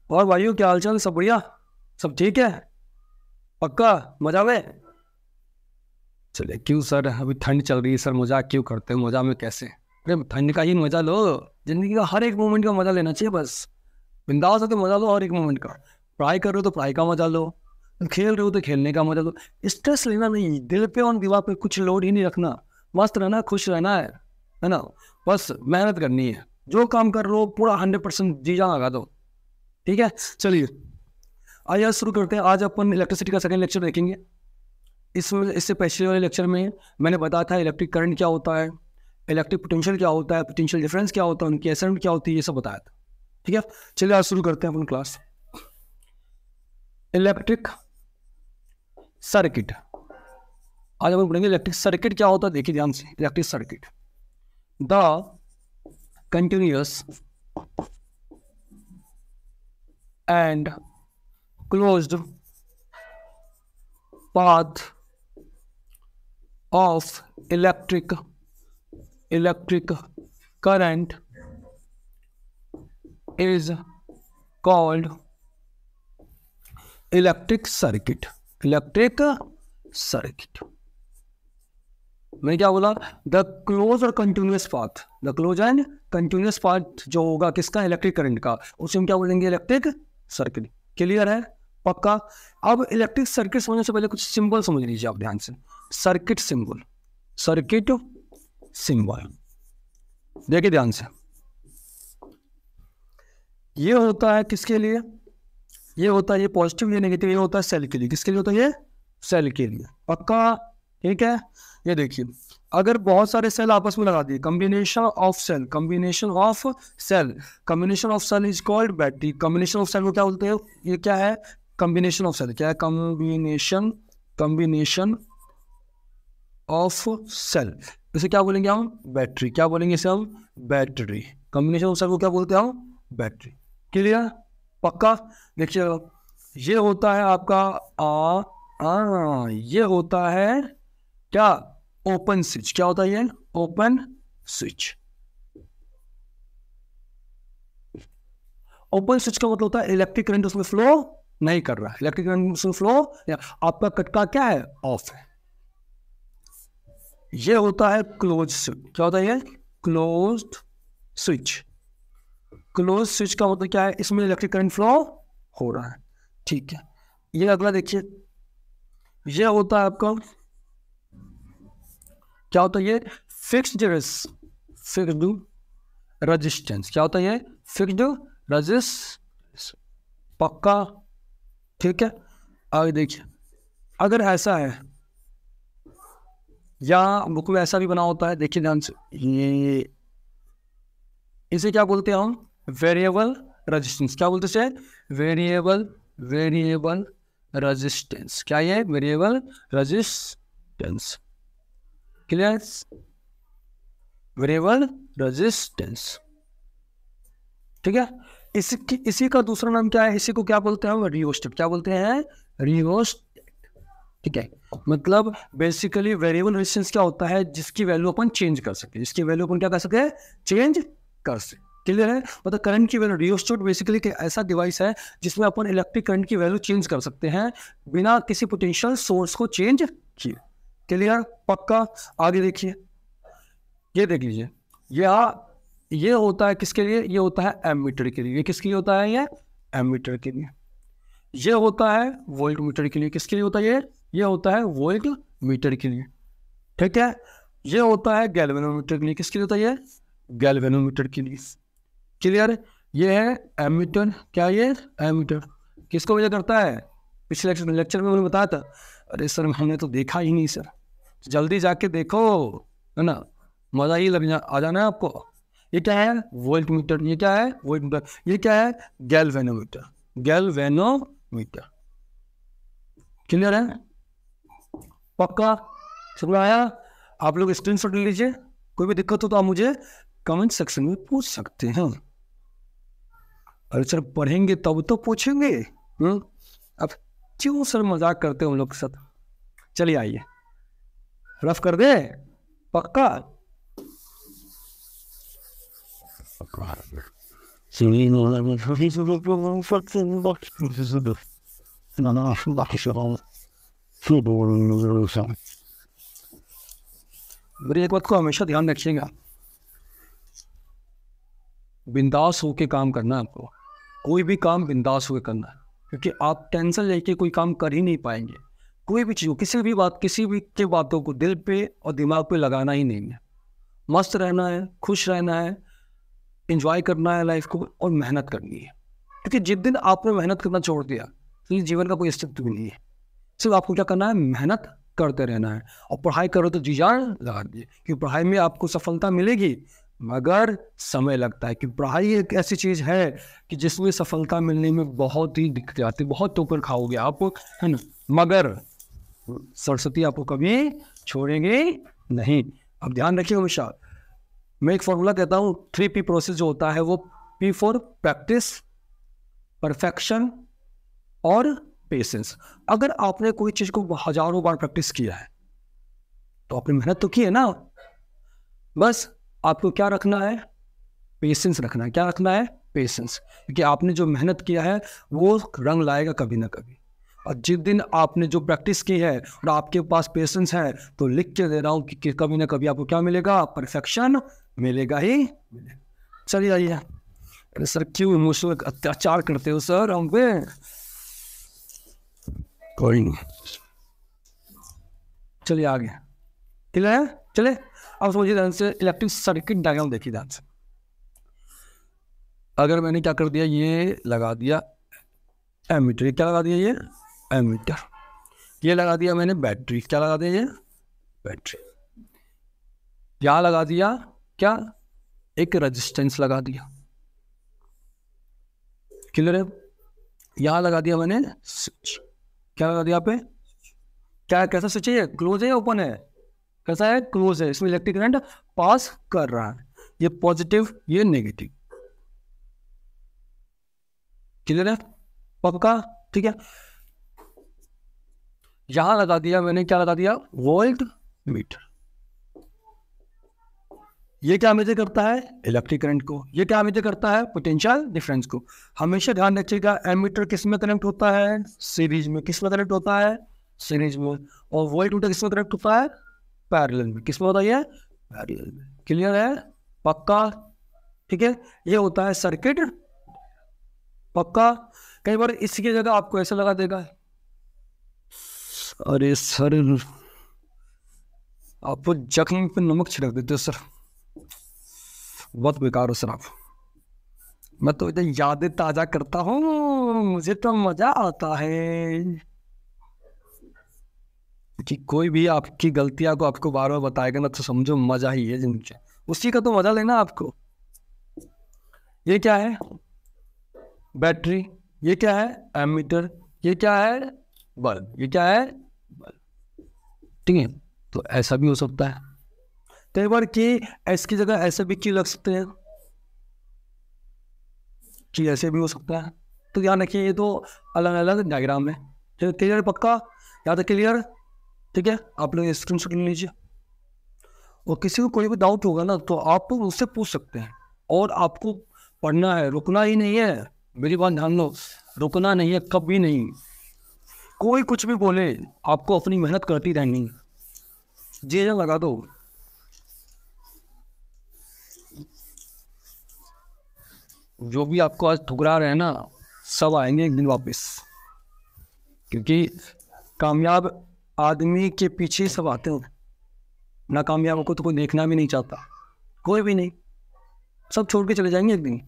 और भाइयों क्या हालचाल, सब बढ़िया, सब ठीक है, पक्का मजा में। चले क्यों सर, अभी ठंड चल रही है सर, मजाक क्यों करते हैं, मजा में कैसे? अरे ठंड का ही मजा लो। जिंदगी का हर एक मोमेंट का मजा लेना चाहिए बस। बिंदास होकर मजा लो हर एक मोमेंट का। पढ़ाई कर रहे हो तो पढ़ाई का मजा लो, खेल रहे हो तो खेलने का मजा लो। स्ट्रेस लेना नहीं, दिल पे और दिमाग पे कुछ लोड ही नहीं रखना। मस्त रहना, खुश रहना है ना। बस मेहनत करनी है, जो काम कर रहे हो पूरा 100% जी जान लगा दो। ठीक है, चलिए आइए शुरू करते हैं। आज अपन इलेक्ट्रिसिटी का सेकंड लेक्चर देखेंगे। इसमें इससे पिछले वाले लेक्चर में मैंने बताया था इलेक्ट्रिक करंट क्या होता है, इलेक्ट्रिक पोटेंशियल क्या होता है, पोटेंशियल डिफरेंस क्या होता है, उनकी असेंबली क्या होती है, ये सब बताया था। ठीक है, चलिए आज शुरू करते हैं अपन क्लास। इलेक्ट्रिक सर्किट, आज अपन पढ़ेंगे इलेक्ट्रिक सर्किट क्या होता है। देखिए ध्यान से, electric circuit the continuous and closed path of electric current is called electric circuit। Electric circuit मैं क्या बोला? द क्लोज और continuous path, the close and continuous path जो होगा किसका? इलेक्ट्रिक करंट का, उसे हम क्या बोलेंगे? Electric circuit. क्लियर है, पक्का। अब इलेक्ट्रिक सर्किट समझने से पहले कुछ सिंबल समझ लीजिए आप ध्यान से। सर्किट सिंबल, सर्किट सिंबल देखिए ध्यान से। ये होता है किसके लिए? ये होता है, ये पॉजिटिव, ये नेगेटिव, ये होता है सेल के लिए। किसके लिए होता है? ये सेल के लिए, पक्का। ठीक है, ये देखिए, अगर बहुत सारे सेल आपस में लगा दिए, combination of cell, combination of cell, combination of cell is called battery. Combination of cell को क्या बोलते हैं? ये क्या है? Combination of cell. क्या है? Combination of cell. इसे क्या बोलेंगे हम? बैटरी। क्या बोलेंगे इसे हम? बैटरी। कॉम्बिनेशन ऑफ सेल को क्या बोलते हैं हम? बैटरी। क्लियर, पक्का। देखिए ये होता है आपका ये होता है क्या? Open switch. क्या होता है ये? Open switch. ओपन स्विच का मतलब होता है इलेक्ट्रिक करंट उसमें फ्लो नहीं कर रहा है, इलेक्ट्रिक करंट उसमें फ्लो, आपका कटका क्या है? ऑफ है। ये होता है क्लोज स्विच। क्या होता है ये? Closed switch. क्लोज स्विच का मतलब क्या है? इसमें इलेक्ट्रिक करंट फ्लो हो रहा है। ठीक है, ये अगला देखिए, ये होता है आपका क्या होता है? ये फिक्स्ड रेजिस्टेंस। क्या होता है ये? फिक्स्ड रेजिस्टेंस, पक्का। ठीक है, आगे देखिए, अगर ऐसा है या बुक में ऐसा भी बना होता है, देखिए ध्यान से, ये इसे क्या बोलते हैं हम? Variable resistance. क्या बोलते हैं? Variable resistance. क्या ये? Variable resistance. Clear? Variable resistance. ठीक है, इसी का दूसरा नाम क्या है? इसी को क्या बोलते हैं? रियोस्टेट। क्या बोलते हैं? रियोस्टेट। ठीक है, मतलब बेसिकली वेरिएबल रेजिस्टेंस क्या होता है? जिसकी वैल्यू अपन चेंज कर सके, जिसकी वैल्यू अपन क्या कर सके? चेंज कर सके। क्लियर है, मतलब करंट की वैल्यू। रियोस्टेट बेसिकली ऐसा डिवाइस है जिसमें अपन इलेक्ट्रिक करंट की वैल्यू चेंज कर सकते हैं बिना किसी पोटेंशियल सोर्स को चेंज किए। क्लियर, पक्का। आगे देखिए, ये देख लीजिए, ये होता है किसके लिए? ये होता है एमीटर के लिए। ये किसके लिए होता है? ये एमीटर के लिए। ये होता है वोल्ट मीटर के लिए। किसके लिए होता है? ये होता है वोल्ट मीटर के लिए। ठीक है, ये होता है गैल्वेनोमीटर के लिए। किसके लिए होता है? ये गैल्वेनोमीटर के लिए। क्लियर, ये है एमीटर। क्या ये? एमीटर किसको वजह करता है? पिछले लेक्चर में मैंने बताया था। अरे सर हमने तो देखा ही नहीं सर, जल्दी जाके देखो, है ना, मजा ही आ जाना है आपको। ये क्या है? Volt meter. ये क्या है? Volt meter. ये क्या है? गैल्वेनोमीटर। गैल्वेनोमीटर। क्लियर है, पक्का, समझ आया? आप लोग स्क्रीनशॉट ले लीजिए, कोई भी दिक्कत हो तो आप मुझे कमेंट सेक्शन में पूछ सकते हैं। अरे सर पढ़ेंगे तब तो पूछेंगे। अब क्यों सर मजाक करते हो उन लोग के साथ? चलिए आइए, रफ कर दे, पक्का। मेरी एक बात को हमेशा ध्यान रखिएगा, बिंदास होके काम करना है आपको, कोई भी काम बिंदास होके करना है, क्योंकि आप टेंशन लेके कोई काम कर ही नहीं पाएंगे। कोई भी चीज़, किसी भी बात, किसी भी के बातों को दिल पे और दिमाग पे लगाना ही नहीं है। मस्त रहना है, खुश रहना है, एंजॉय करना है लाइफ को, और मेहनत करनी है। क्योंकि जिस दिन आपने मेहनत करना छोड़ दिया तो जीवन का कोई अस्तित्व भी नहीं है। सिर्फ आपको क्या करना है, मेहनत करते रहना है। और पढ़ाई करो तो जी जान लगा दीजिए, क्योंकि पढ़ाई में आपको सफलता मिलेगी, मगर समय लगता है। कि पढ़ाई एक ऐसी चीज़ है कि जिसमें सफलता मिलने में बहुत ही दिक्कत आती है, बहुत ऊपर खाओगे आप, है ना, मगर सरस्वती आपको कभी छोड़ेंगे नहीं। अब ध्यान रखिए हमेशा, मैं एक फॉर्मूला कहता हूँ, 3P प्रोसेस जो होता है वो P फॉर प्रैक्टिस, परफेक्शन और पेशेंस। अगर आपने कोई चीज़ को हजारों बार प्रैक्टिस किया है तो आपने मेहनत तो की है ना, बस आपको क्या रखना है, पेशेंस रखना है। क्या रखना है, पेशेंस। क्योंकि आपने जो मेहनत किया है वो रंग लाएगा कभी ना कभी। और जिस दिन आपने जो प्रैक्टिस की है और आपके पास पेशेंस है, तो लिख के दे रहा हूँ कि कभी ना कभी आपको क्या मिलेगा, परफेक्शन मिलेगा ही मिलेगा। चलिए आइए। अरे सर क्यों इमोशनल अत्याचार करते हो सर हम पे? कोई नहीं, चलिए आगे। ठीक है, चले। अब समझिए ध्यान से, इलेक्ट्रिक सर्किट डायग्राम देखिए ध्यान से। अगर मैंने क्या कर दिया, ये लगा दिया एमीटर, क्या लगा दिया, ये एमीटर, ये लगा दिया मैंने बैटरी, क्या लगा दिया, ये बैटरी, क्या लगा दिया, क्या एक रेजिस्टेंस लगा दिया, क्लियर है। यहां लगा दिया मैंने स्विच, क्या लगा दिया पे, क्या कैसा स्विच है, क्लोज है या ओपन है, कैसा है, क्लोज है। इसमें इलेक्ट्रिक करंट पास कर रहा है, ये पॉजिटिव ये नेगेटिव, क्लियर है, पक्का, ठीक है। यहां लगा दिया मैंने, क्या लगा दिया, वोल्ट मीटर। ये क्या मेजर करता है, इलेक्ट्रिक करंट को। ये क्या मेजर करता है, पोटेंशियल डिफरेंस को। हमेशा ध्यान रखिएगा, एमीटर किस में कनेक्ट होता है, सीरीज में। किस में कनेक्ट होता है, सीरीज में। और वोल्ट मीटर किस में कनेक्ट होता है, पैरेलल में। किस में होता है, पैरेलल में। क्लियर है, पक्का, ठीक है। ये होता है सर्किट, पक्का। कई बार इसकी जगह आपको ऐसा लगा देगा, अरे सर आप जख्म पे नमक छिड़क देते हो सर, बहुत बेकार हो सर आप। मैं तो इधर यादें ताजा करता हूँ, मुझे तो मजा आता है कि कोई भी आपकी गलतियां को आपको बार बार बताएगा ना, तो समझो मजा ही है जिंदगी में, उसी का तो मजा लेना आपको। ये क्या है, बैटरी। ये क्या है, एमीटर। ये क्या है, बल्ब। ये क्या है, बल्ब, ठीक है। तो ऐसा भी हो सकता है, कई बार कि एस की जगह ऐसे भी की लग सकते हैं, कि ऐसे भी हो सकता है। तो ध्यान रखिए, ये तो अलग अलग डायग्राम है। क्लियर, पक्का, याद है, क्लियर, ठीक है। आप लोग स्क्रीनशॉट ले लीजिए, और किसी को कोई भी डाउट होगा ना तो आप उससे पूछ सकते हैं। और आपको पढ़ना है, रुकना ही नहीं है, मेरी बात ध्यान लो, रुकना नहीं है कभी नहीं। कोई कुछ भी बोले, आपको अपनी मेहनत करती रहनी, जी लगा दो। जो भी आपको आज ठुकरा रहे हैं ना, सब आएंगे एक दिन वापस, क्योंकि कामयाब आदमी के पीछे सब आते हैं। नाकामयाब को तो कोई देखना भी नहीं चाहता, कोई भी नहीं, सब छोड़ के चले जाएंगे एक दिन।